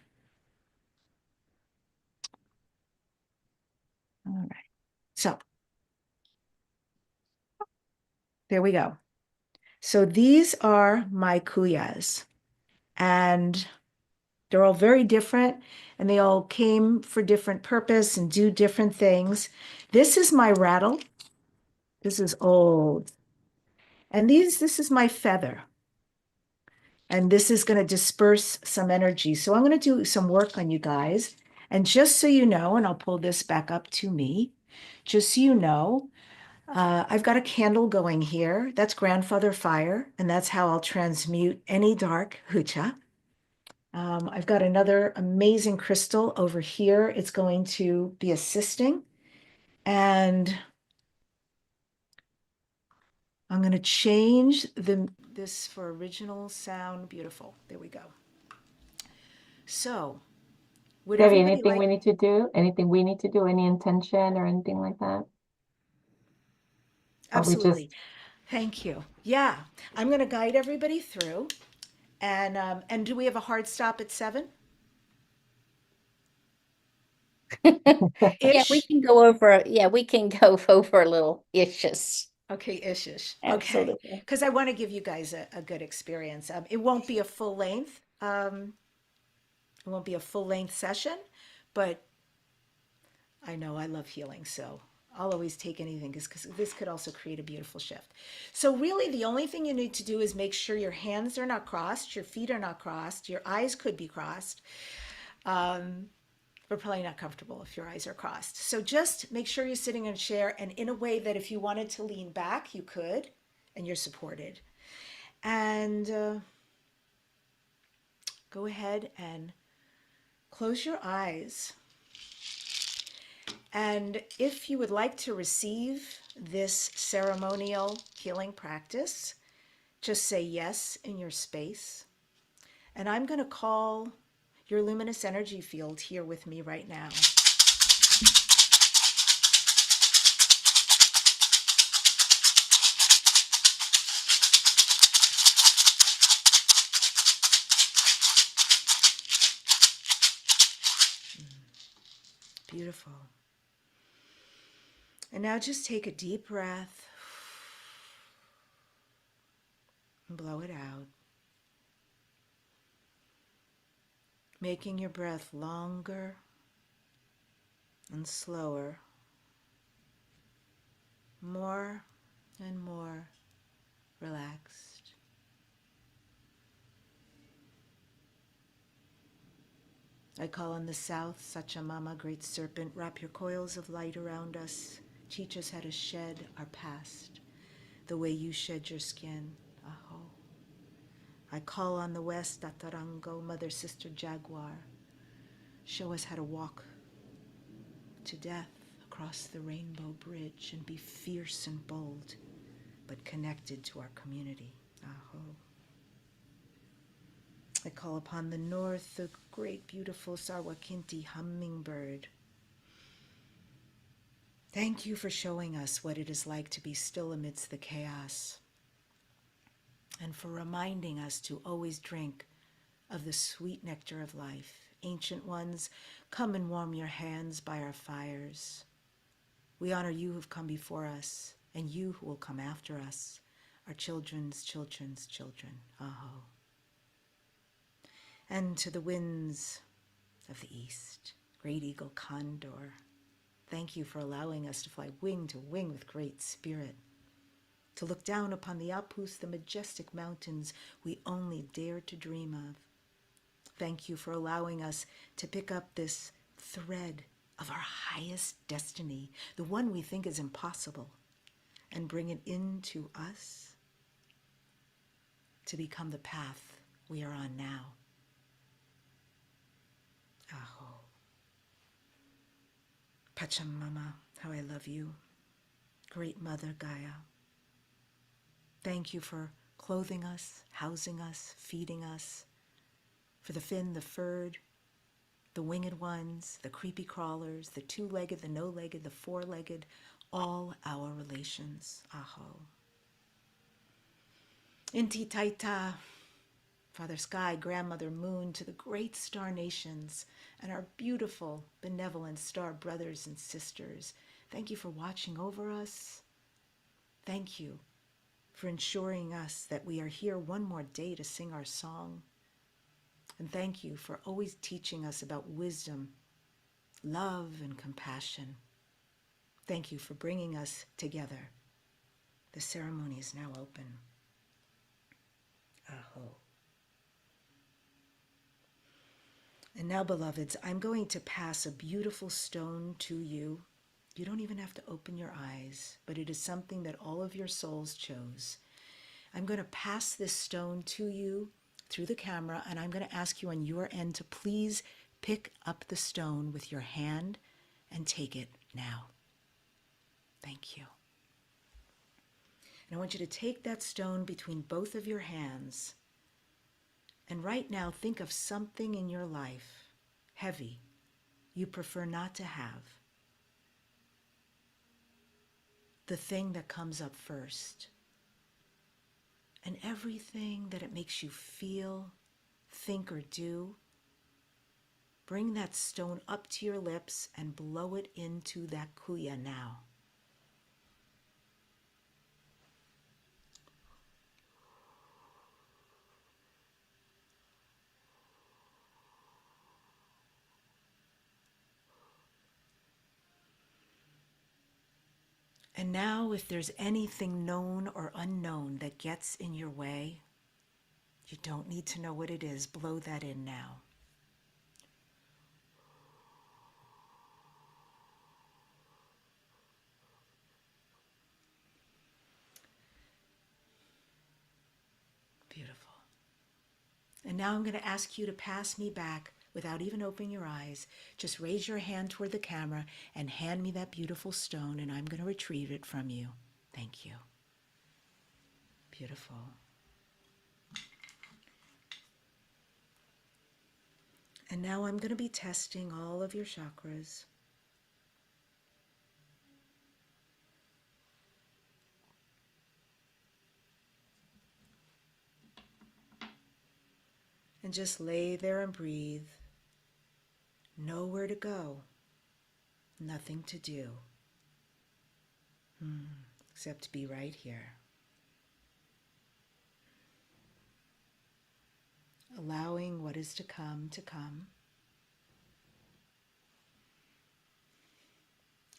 All right. So there we go. So these are my kuyas. And they're all very different, and they all came for different purpose and do different things. This is my rattle. This is old. And this is my feather. And this is going to disperse some energy. So I'm going to do some work on you guys. And just so you know, and I'll pull this back up to me, just so you know, I've got a candle going here. That's grandfather fire, and that's how I'll transmute any dark hucha. I've got another amazing crystal over here. It's going to be assisting. And I'm going to change this for original sound. Beautiful. There we go. So, would Debbie, everybody anything we like? need to do? Anything we need to do? Any intention or anything like that? Or we Absolutely. just, Thank you. Yeah, I'm going to guide everybody through. And do we have a hard stop at 7 Yeah, we ish? can go over, yeah, we can go over a little issues. Okay, ish. Okay, Absolutely. because I want to give you guys a good experience. It won't be a full length. It won't be a full length session, but I know I love healing, so I'll always take anything because this could also create a beautiful shift. So really, the only thing you need to do is make sure your hands are not crossed, your feet are not crossed, your eyes could be crossed. But probably not comfortable if your eyes are crossed. So just make sure you're sitting in a chair and in a way that if you wanted to lean back, you could, and you're supported. And go ahead and close your eyes. And if you would like to receive this ceremonial healing practice, just say yes in your space. And I'm going to call your luminous energy field here with me right now. Beautiful. And now just take a deep breath and blow it out, making your breath longer and slower, more and more relaxed. I call on the south, Sachamama, great serpent, wrap your coils of light around us. Teach us how to shed our past, the way you shed your skin. Aho. I call on the west, Tatarango, mother, sister, jaguar. Show us how to walk to death across the rainbow bridge and be fierce and bold, but connected to our community. Aho. I call upon the north, the great, beautiful Sarwakinti hummingbird. Thank you for showing us what it is like to be still amidst the chaos, and for reminding us to always drink of the sweet nectar of life. Ancient ones, come and warm your hands by our fires. We honor you who've come before us, and you who will come after us, our children's children's children. Aho. And to the winds of the east, great eagle condor, thank you for allowing us to fly wing to wing with great spirit, to look down upon the Apus, the majestic mountains we only dared to dream of. Thank you for allowing us to pick up this thread of our highest destiny, the one we think is impossible, and bring it into us to become the path we are on now. Aho. Pachamama, how I love you. Great Mother Gaia. Thank you for clothing us, housing us, feeding us, for the fin, the furred, the winged ones, the creepy crawlers, the two-legged, the no-legged, the four-legged, all our relations. Aho. Inti Taita, Father Sky, Grandmother Moon, to the great star nations and our beautiful, benevolent star brothers and sisters. Thank you for watching over us. Thank you for ensuring us that we are here one more day to sing our song. And thank you for always teaching us about wisdom, love, and compassion. Thank you for bringing us together. The ceremony is now open. Aho. And now, beloveds, I'm going to pass a beautiful stone to you. You don't even have to open your eyes, but it is something that all of your souls chose. I'm going to pass this stone to you through the camera, and I'm going to ask you on your end to please pick up the stone with your hand and take it now. Thank you. And I want you to take that stone between both of your hands And right now, think of something in your life, heavy, you prefer not to have. The thing that comes up first. And everything that it makes you feel, think, or do, bring that stone up to your lips and blow it into that kuya now. And now, if there's anything known or unknown that gets in your way, you don't need to know what it is. Blow that in now. Beautiful. And now I'm going to ask you to pass me back without even opening your eyes. Just raise your hand toward the camera and hand me that beautiful stone, and I'm going to retrieve it from you. Thank you. Beautiful. And now I'm going to be testing all of your chakras. And just lay there and breathe. Nowhere to go. Nothing to do. Except be right here. Allowing what is to come,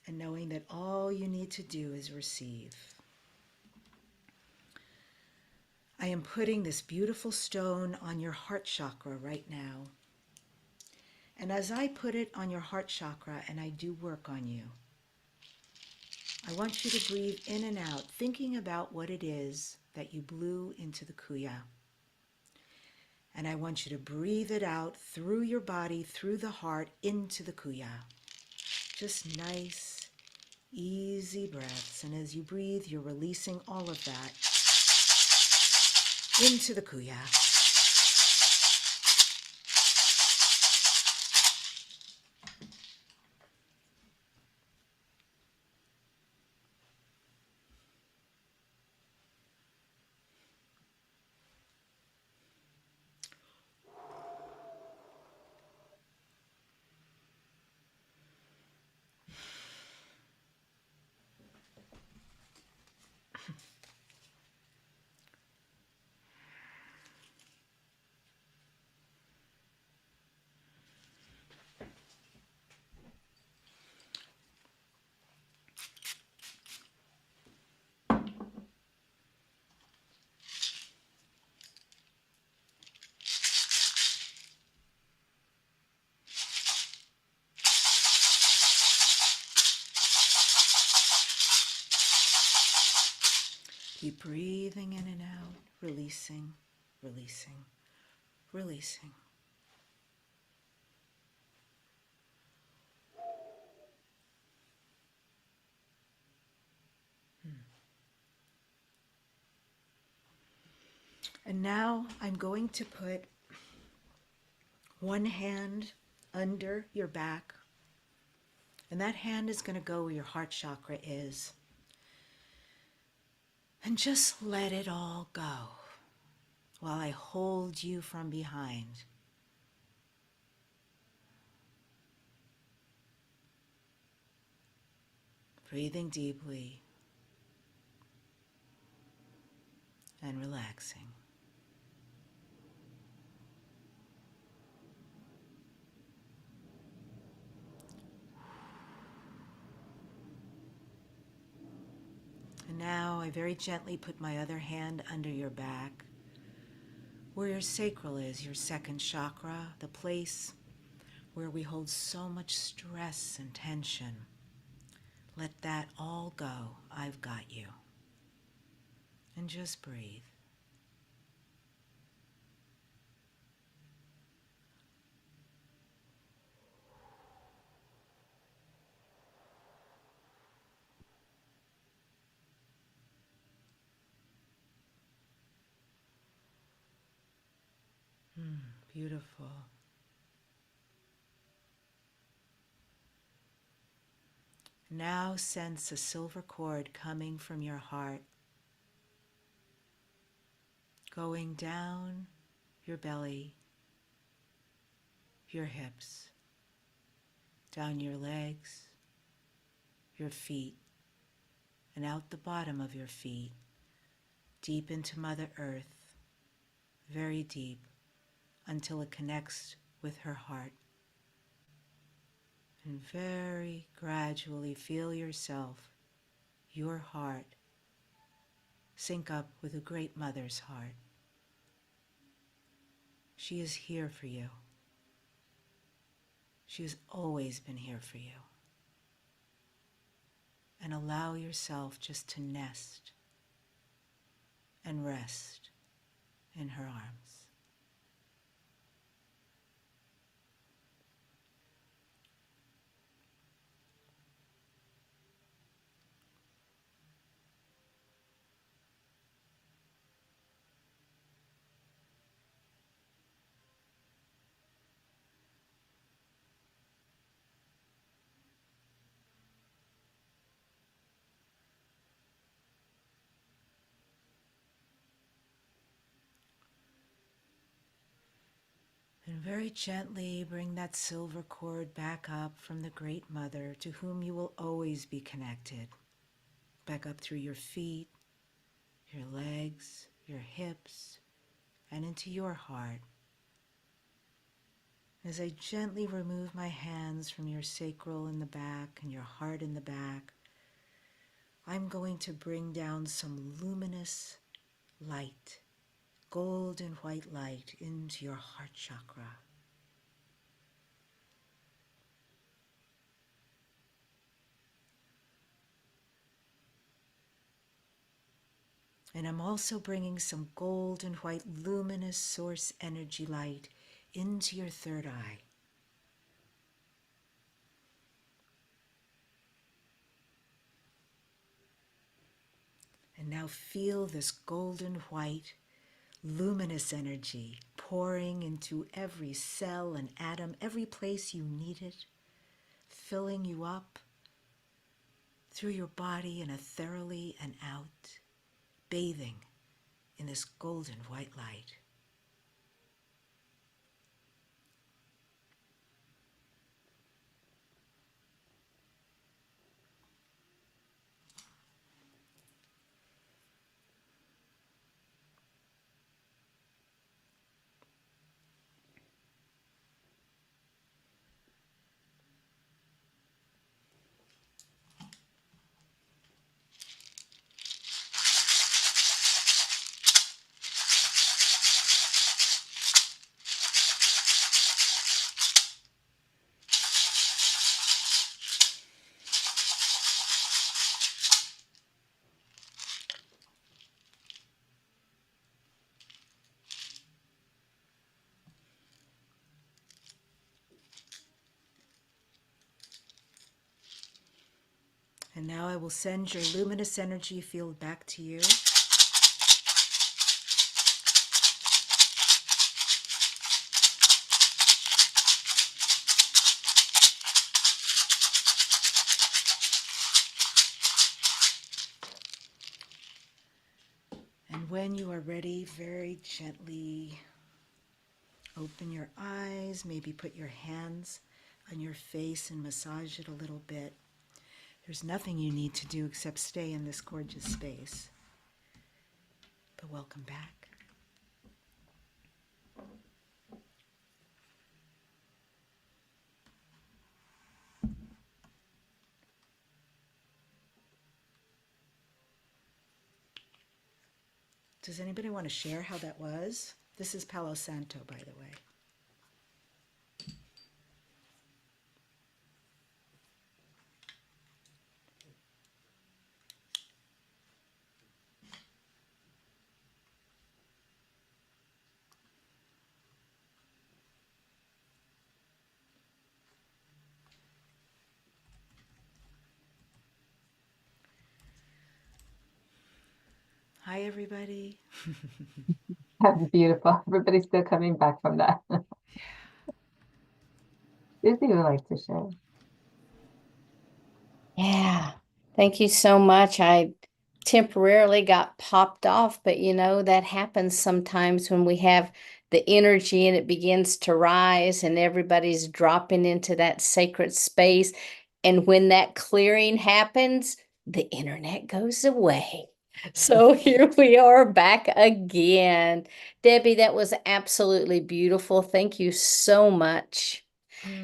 and knowing that all you need to do is receive. I am putting this beautiful stone on your heart chakra right now. And as I put it on your heart chakra and I do work on you, I want you to breathe in and out, thinking about what it is that you blew into the kuya. And I want you to breathe it out through your body, through the heart, into the kuya. Just nice, easy breaths. And as you breathe, you're releasing all of that into the kuya. Keep breathing in and out, releasing, releasing, releasing. And now I'm going to put one hand under your back, and that hand is going to go where your heart chakra is. And just let it all go while I hold you from behind. Breathing deeply and relaxing. And now I very gently put my other hand under your back, where your sacral is, your second chakra, the place where we hold so much stress and tension. Let that all go. I've got you. And just breathe. Beautiful. Now sense a silver cord coming from your heart, going down your belly, your hips, down your legs, your feet, and out the bottom of your feet, deep into Mother Earth, very deep, until it connects with her heart. And very gradually feel yourself, your heart, sync up with a great mother's heart. She is here for you. She has always been here for you. And allow yourself just to nest and rest in her arms. And very gently bring that silver cord back up from the Great Mother to whom you will always be connected. Back up through your feet, your legs, your hips, and into your heart. As I gently remove my hands from your sacral in the back and your heart in the back, I'm going to bring down some luminous light, gold and white light, into your heart chakra. And I'm also bringing some gold and white luminous source energy light into your third eye. And now feel this golden white luminous energy pouring into every cell and atom, every place you need it, filling you up through your body in a thoroughly and out, bathing in this golden white light. And now I will send your luminous energy field back to you. And when you are ready, very gently open your eyes, maybe put your hands on your face and massage it a little bit. There's nothing you need to do except stay in this gorgeous space. But welcome back. Does anybody want to share how that was? This is Palo Santo, by the way. Hi, everybody. Beautiful. Everybody's still coming back from that. Disney would like to share. Yeah. Thank you so much. I temporarily got popped off, but that happens sometimes when we have the energy and it begins to rise and everybody's dropping into that sacred space. And when that clearing happens, the internet goes away. So here we are back again. Debbie, that was absolutely beautiful. Thank you so much.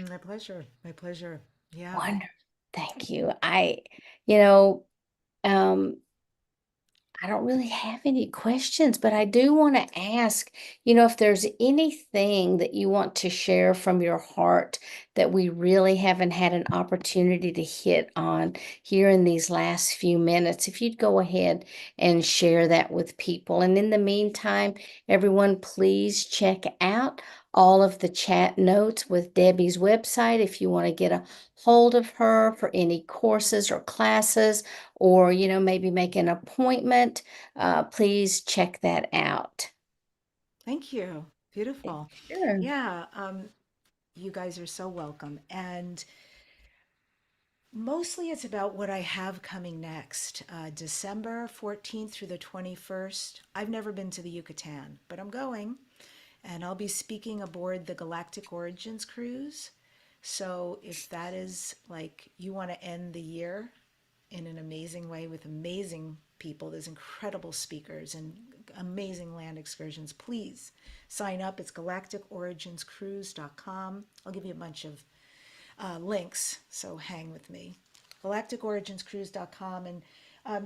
My pleasure. My pleasure. Yeah. Wonderful. Thank you. You know, um, I don't really have any questions, but I do want to ask, if there's anything that you want to share from your heart that we really haven't had an opportunity to hit on here in these last few minutes, if you'd go ahead and share that with people. And in the meantime, everyone, please check out all of the chat notes with Debbie's website if you want to get a hold of her for any courses or classes, or maybe make an appointment. Please check that out. Thank you. Beautiful. Sure. Yeah. You guys are so welcome. And mostly it's about what I have coming next. December 14th through the 21st. I've never been to the Yucatan, but I'm going. And I'll be speaking aboard the Galactic Origins cruise. So if that is like you want to end the year in an amazing way with amazing people, there's incredible speakers and amazing land excursions, please sign up. It's galacticorigins.cruise.com. I'll give you a bunch of links, so hang with me. galacticorigins.cruise.com, and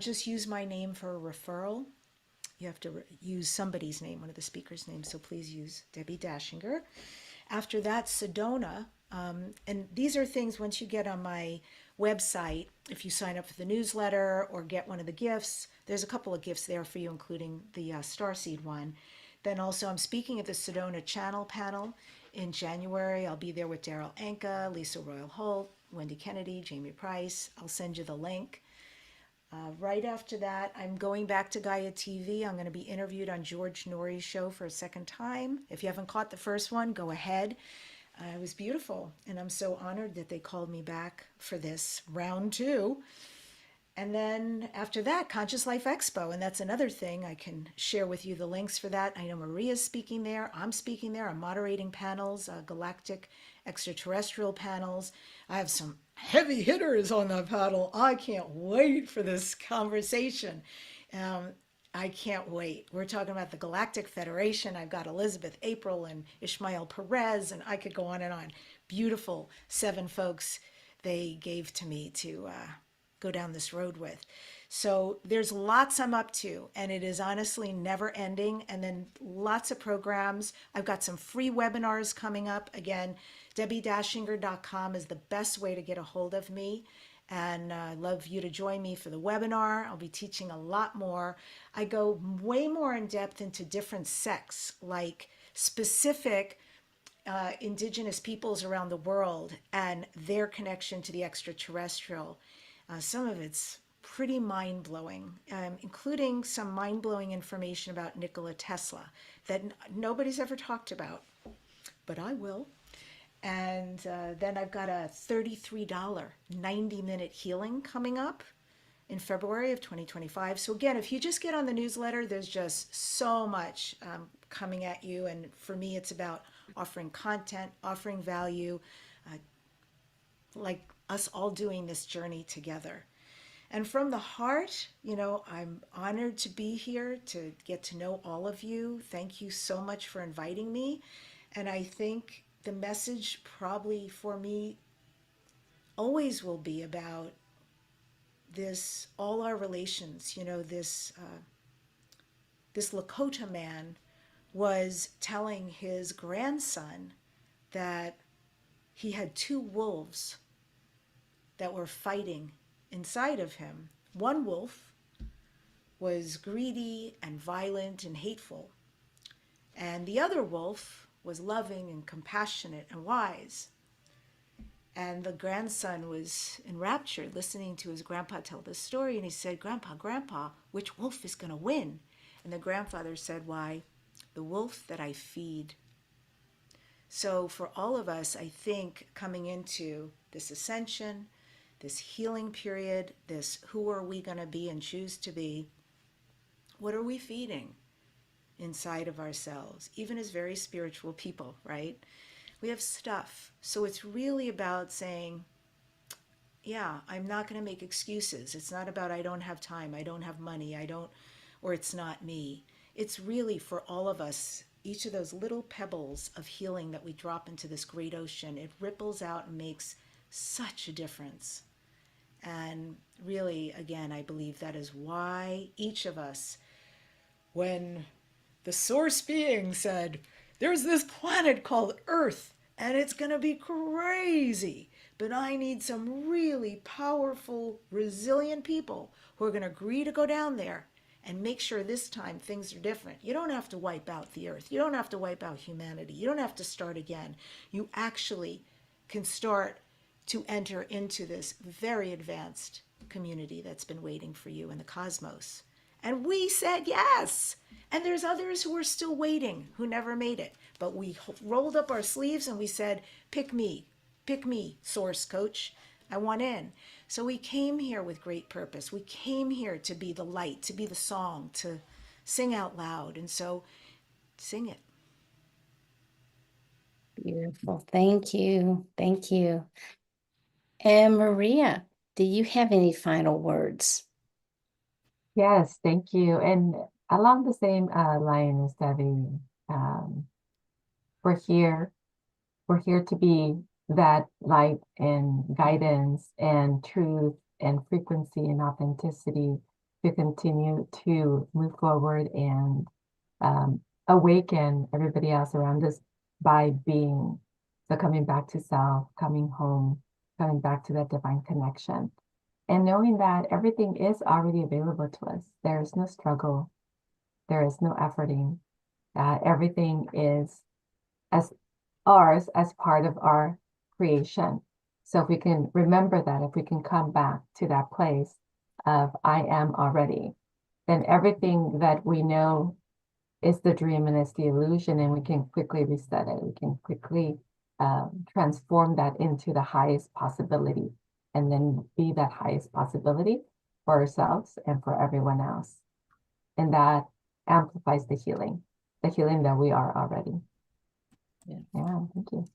just use my name for a referral. You have to use somebody's name, one of the speakers' names, so please use Debbi Dachinger. After that, Sedona. And these are things, once you get on my website, if you sign up for the newsletter or get one of the gifts, there's a couple of gifts there for you, including the Starseed one. Then also, I'm speaking at the Sedona Channel panel in January. I'll be there with Daryl Anka, Lisa Royal Holt, Wendy Kennedy, Jamie Price. I'll send you the link. Right after that, I'm going back to Gaia TV. I'm going to be interviewed on George Norrie's show for a second time. If you haven't caught the first one, go ahead. It was beautiful, and I'm so honored that they called me back for this round 2. And then after that, Conscious Life Expo, and that's another thing. I can share with you the links for that. I know Maria's speaking there. I'm speaking there. I'm moderating panels, galactic extraterrestrial panels. I have some heavy hitters on that panel. I can't wait for this conversation. I can't wait. We're talking about the Galactic Federation. I've got Elizabeth April and Ishmael Perez, and I could go on and on. Beautiful 7 folks they gave to me to go down this road with. So there's lots I'm up to, and it is honestly never ending. And then lots of programs. I've got some free webinars coming up. Again, DebbiDachinger.com is the best way to get a hold of me. And I'd love you to join me for the webinar. I'll be teaching a lot more. I go way more in depth into different sects, like specific indigenous peoples around the world and their connection to the extraterrestrial. Some of it's pretty mind-blowing, including some mind-blowing information about Nikola Tesla that nobody's ever talked about, but I will. And then I've got a $33 90-minute healing coming up in February of 2025. So again, if you just get on the newsletter, there's just so much coming at you. And for me, it's about offering content, offering value, like us all doing this journey together. And from the heart, I'm honored to be here, to get to know all of you. Thank you so much for inviting me. And I think the message probably for me always will be about this, all our relations. This Lakota man was telling his grandson that he had 2 wolves that were fighting inside of him. One wolf was greedy and violent and hateful, and the other wolf was loving and compassionate and wise. And the grandson was enraptured listening to his grandpa tell this story, and he said, Grandpa, which wolf is going to win? And the grandfather said, why, the wolf that I feed. So for all of us, I think coming into this ascension, this healing period, this who are we going to be and choose to be, what are we feeding inside of ourselves, even as very spiritual people, right? We have stuff. So it's really about saying, yeah, I'm not going to make excuses. It's not about I don't have time, I don't have money, or it's not me. It's really for all of us, each of those little pebbles of healing that we drop into this great ocean, it ripples out and makes such a difference. And really, again, I believe that is why each of us, when the source being said, there's this planet called Earth, and it's going to be crazy, but I need some really powerful, resilient people who are going to agree to go down there and make sure this time things are different. You don't have to wipe out the Earth. You don't have to wipe out humanity. You don't have to start again. You actually can start to enter into this very advanced community that's been waiting for you in the cosmos. And we said yes. And there's others who are still waiting, who never made it. But we rolled up our sleeves and we said, pick me, source coach. I want in. So we came here with great purpose. We came here to be the light, to be the song, to sing out loud. And so sing it. Beautiful. Thank you. Thank you. And Maria, do you have any final words? Yes, thank you. And along the same line as Debbie, um, we're here. We're here to be that light and guidance and truth and frequency and authenticity to continue to move forward and awaken everybody else around us by being. So coming back to self, coming home, coming back to that divine connection. And knowing that everything is already available to us. There is no struggle. There is no efforting. Everything is as ours as part of our creation. So if we can remember that, if we can come back to that place of I am already, then everything that we know is the dream and it's the illusion, and we can quickly reset it. We can quickly transform that into the highest possibility, and then be that highest possibility for ourselves and for everyone else. And that amplifies the healing that we are already. Yeah, thank you.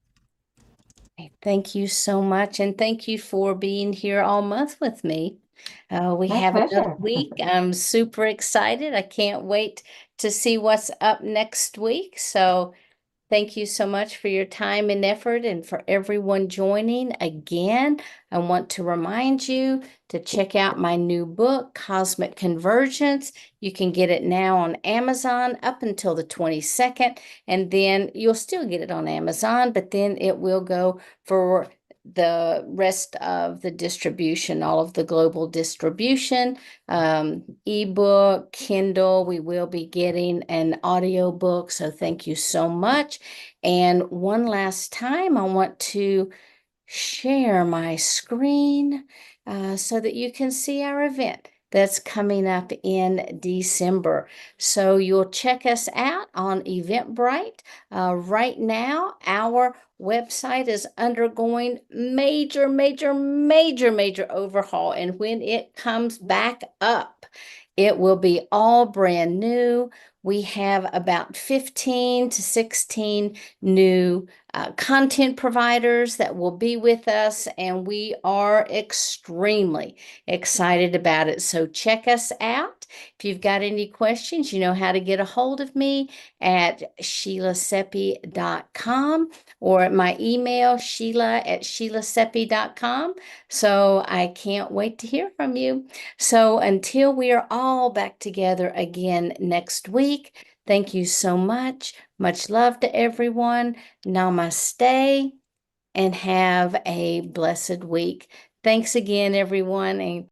Thank you so much. And thank you for being here all month with me. We My have another pleasure. week. I'm super excited. I can't wait to see what's up next week. So thank you so much for your time and effort, and for everyone joining. Again, I want to remind you to check out my new book, Cosmic Convergence. You can get it now on Amazon up until the 22nd, and then you'll still get it on Amazon, but then it will go for the rest of the distribution, all of the global distribution, ebook, Kindle. We will be getting an audio book. So thank you so much. And one last time, I want to share my screen so that you can see our event that's coming up in December. So you'll check us out on Eventbrite. Right now, our website is undergoing major overhaul. And when it comes back up, it will be all brand new. We have about 15 to 16 new content providers that will be with us, and we are extremely excited about it. So check us out. If you've got any questions, you know how to get a hold of me at sheilaseppi.com or at my email, sheila@sheilaseppi.com. So I can't wait to hear from you. So until we are all back together again next week, thank you so much. Much love to everyone. Namaste, and have a blessed week. Thanks again, everyone. And